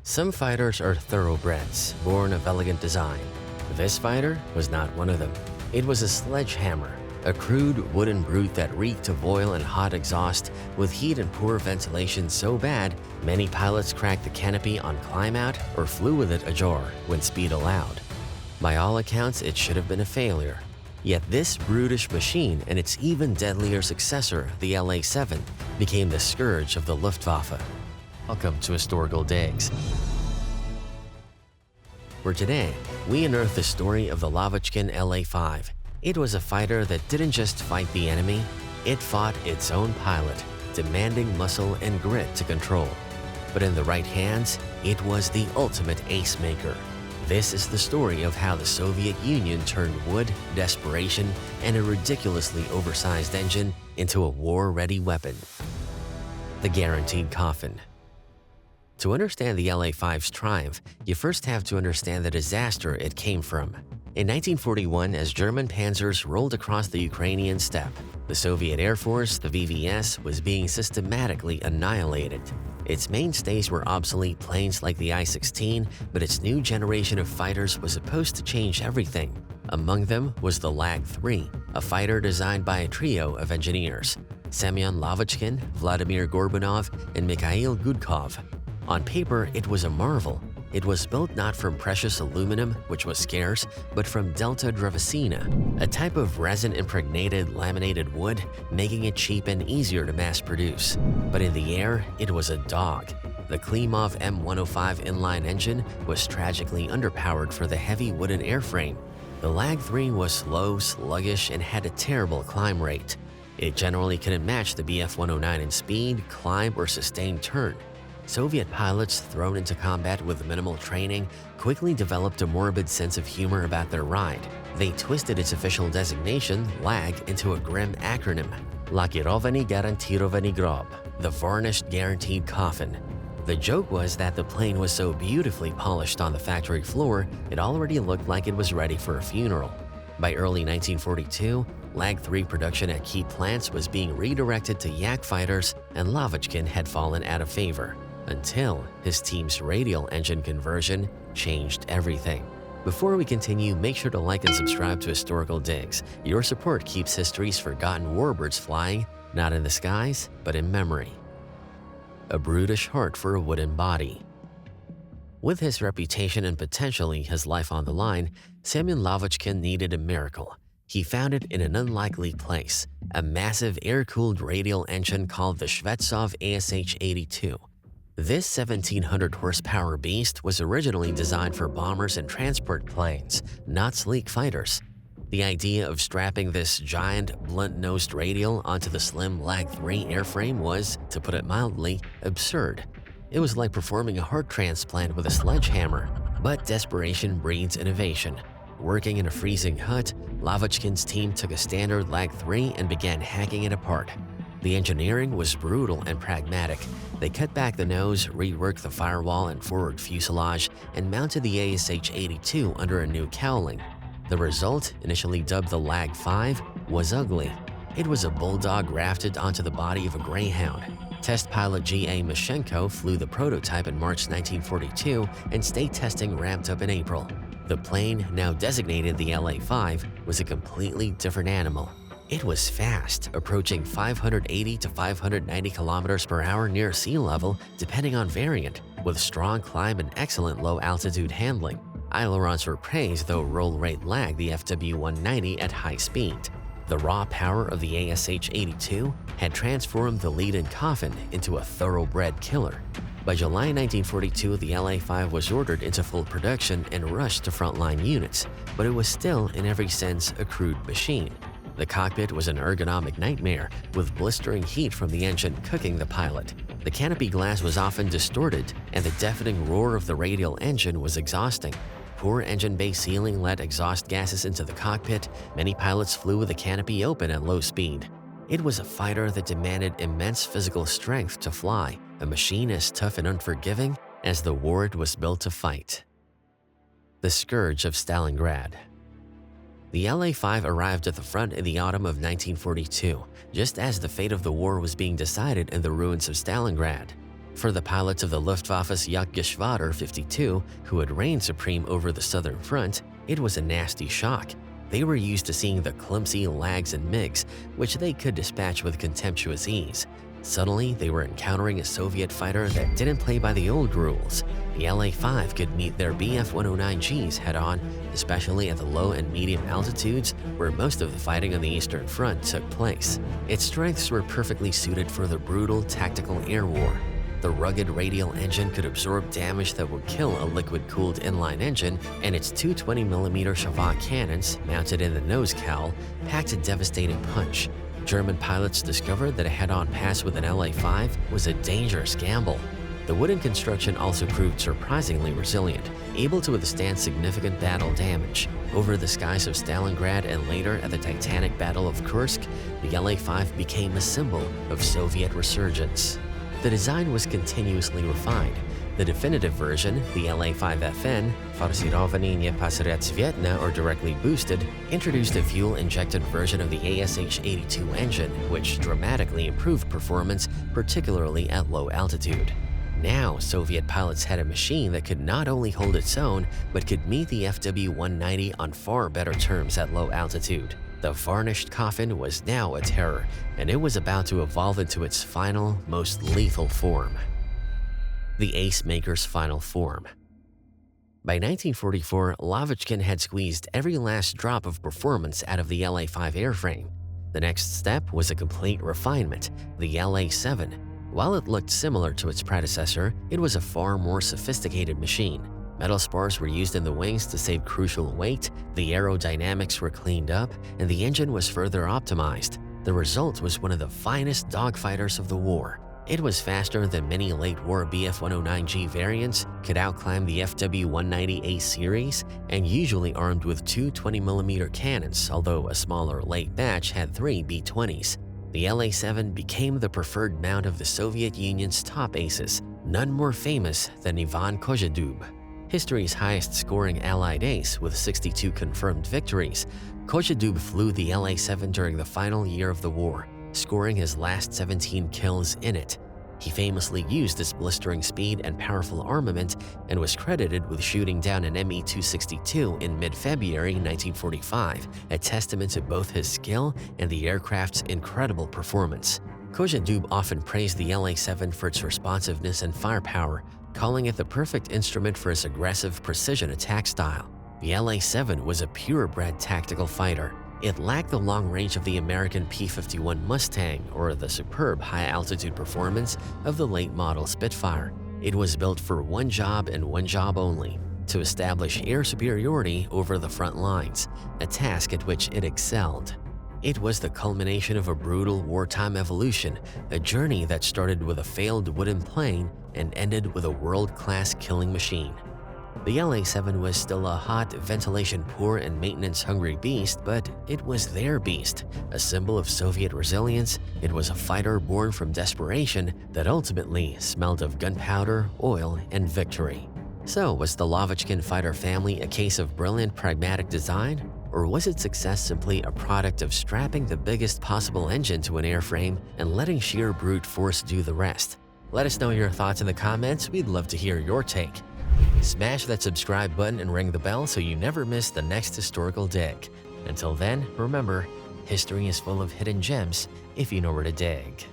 Some fighters are thoroughbreds, born of elegant design. This fighter was not one of them. It was a sledgehammer, a crude wooden brute that reeked of oil and hot exhaust with heat and poor ventilation so bad, many pilots cracked the canopy on climb-out or flew with it ajar when speed allowed. By all accounts, it should have been a failure. Yet this brutish machine and its even deadlier successor, the La-7, became the scourge of the Luftwaffe. Welcome to Historical Digs. For today, we unearth the story of the Lavochkin La-5. It was a fighter that didn't just fight the enemy, it fought its own pilot, demanding muscle and grit to control. But in the right hands, it was the ultimate ace maker. This is the story of how the Soviet Union turned wood, desperation, and a ridiculously oversized engine into a war-ready weapon. The guaranteed coffin. To understand the La-5's triumph, you first have to understand the disaster it came from. In 1941, as German panzers rolled across the Ukrainian steppe, the Soviet Air Force, the VVS, was being systematically annihilated. Its mainstays were obsolete planes like the I-16, but its new generation of fighters was supposed to change everything. Among them was the Lag-3, a fighter designed by a trio of engineers, Semyon Lavochkin, Vladimir Gorbunov, and Mikhail Gudkov. On paper, it was a marvel. It was built not from precious aluminum, which was scarce, but from Delta Dravecina, a type of resin-impregnated laminated wood, making it cheap and easier to mass-produce. But in the air, it was a dog. The Klimov M105 inline engine was tragically underpowered for the heavy wooden airframe. The Lag-3 was slow, sluggish, and had a terrible climb rate. It generally couldn't match the Bf-109 in speed, climb, or sustained turn. Soviet pilots thrown into combat with minimal training quickly developed a morbid sense of humor about their ride. They twisted its official designation, LAG, into a grim acronym, Lackirovany Garantirovanny Grob, the varnished guaranteed coffin. The joke was that the plane was so beautifully polished on the factory floor, it already looked like it was ready for a funeral. By early 1942, Lag-3 production at key plants was being redirected to Yak fighters, and Lavochkin had fallen out of favor. Until his team's radial engine conversion changed everything. Before we continue, make sure to like and subscribe to Historical Digs. Your support keeps history's forgotten warbirds flying, not in the skies, but in memory. A brutish heart for a wooden body. With his reputation and potentially his life on the line, Semyon Lavochkin needed a miracle. He found it in an unlikely place, a massive air-cooled radial engine called the Shvetsov ASH-82. This 1,700 horsepower beast was originally designed for bombers and transport planes, not sleek fighters. The idea of strapping this giant, blunt-nosed radial onto the slim Lag-3 airframe was, to put it mildly, absurd. It was like performing a heart transplant with a sledgehammer. But desperation breeds innovation. Working in a freezing hut, Lavochkin's team took a standard Lag-3 and began hacking it apart. The engineering was brutal and pragmatic. They cut back the nose, reworked the firewall and forward fuselage, and mounted the ASH-82 under a new cowling. The result, initially dubbed the Lag-5, was ugly. It was a bulldog grafted onto the body of a greyhound. Test pilot G.A. Mashenko flew the prototype in March 1942, and state testing ramped up in April. The plane, now designated the La-5, was a completely different animal. It was fast, approaching 580 to 590 kilometers per hour near sea level, depending on variant, with strong climb and excellent low-altitude handling. Ailerons were praised, though roll rate lagged the FW-190 at high speed. The raw power of the ASH-82 had transformed the lead-in coffin into a thoroughbred killer. By July 1942, the La-5 was ordered into full production and rushed to frontline units, but it was still, in every sense, a crude machine. The cockpit was an ergonomic nightmare, with blistering heat from the engine cooking the pilot. The canopy glass was often distorted, and the deafening roar of the radial engine was exhausting. Poor engine bay sealing let exhaust gases into the cockpit. Many pilots flew with the canopy open at low speed. It was a fighter that demanded immense physical strength to fly, a machine as tough and unforgiving as the war it was built to fight. The scourge of Stalingrad. The La-5 arrived at the front in the autumn of 1942, just as the fate of the war was being decided in the ruins of Stalingrad. For the pilots of the Luftwaffe's Jagdgeschwader 52, who had reigned supreme over the southern front, it was a nasty shock. They were used to seeing the clumsy Lags and MiGs, which they could dispatch with contemptuous ease. Suddenly, they were encountering a Soviet fighter that didn't play by the old rules. The La-5 could meet their Bf-109Gs head-on, especially at the low and medium altitudes where most of the fighting on the Eastern Front took place. Its strengths were perfectly suited for the brutal tactical air war. The rugged radial engine could absorb damage that would kill a liquid-cooled inline engine, and its two 20mm Shvetsov cannons, mounted in the nose cowl, packed a devastating punch. German pilots discovered that a head-on pass with an La-5 was a dangerous gamble. The wooden construction also proved surprisingly resilient, able to withstand significant battle damage. Over the skies of Stalingrad and later at the titanic Battle of Kursk, the La-5 became a symbol of Soviet resurgence. The design was continuously refined. The definitive version, the La-5FN, Forsirovanny Nepasretsvetna or directly boosted, introduced a fuel-injected version of the ASH-82 engine, which dramatically improved performance, particularly at low altitude. Now, Soviet pilots had a machine that could not only hold its own, but could meet the FW-190 on far better terms at low altitude. The varnished coffin was now a terror, and it was about to evolve into its final, most lethal form. The Ace Maker's final form. By 1944, Lavochkin had squeezed every last drop of performance out of the La-5 airframe. The next step was a complete refinement, the La-7. While it looked similar to its predecessor, it was a far more sophisticated machine. Metal spars were used in the wings to save crucial weight, the aerodynamics were cleaned up, and the engine was further optimized. The result was one of the finest dogfighters of the war. It was faster than many late-war Bf-109G variants, could outclimb the FW-190A series, and usually armed with two 20mm cannons, although a smaller late batch had three B-20s. The La-7 became the preferred mount of the Soviet Union's top aces, none more famous than Ivan Kozhedub. History's highest-scoring Allied ace with 62 confirmed victories, Kozhedub flew the La-7 during the final year of the war, scoring his last 17 kills in it. He famously used this blistering speed and powerful armament and was credited with shooting down an Me-262 in mid-February 1945, a testament to both his skill and the aircraft's incredible performance. Kozhedub often praised the La-7 for its responsiveness and firepower, calling it the perfect instrument for his aggressive precision attack style. The La-7 was a purebred tactical fighter. It lacked the long range of the American P-51 Mustang or the superb high-altitude performance of the late-model Spitfire. It was built for one job and one job only: to establish air superiority over the front lines, a task at which it excelled. It was the culmination of a brutal wartime evolution, a journey that started with a failed wooden plane and ended with a world-class killing machine. The La-7 was still a hot, ventilation-poor and maintenance-hungry beast, but it was their beast. A symbol of Soviet resilience, it was a fighter born from desperation that ultimately smelled of gunpowder, oil, and victory. So, was the Lavochkin fighter family a case of brilliant pragmatic design? Or was its success simply a product of strapping the biggest possible engine to an airframe and letting sheer brute force do the rest? Let us know your thoughts in the comments, we'd love to hear your take. Smash that subscribe button and ring the bell so you never miss the next historical dig. Until then, remember, history is full of hidden gems if you know where to dig.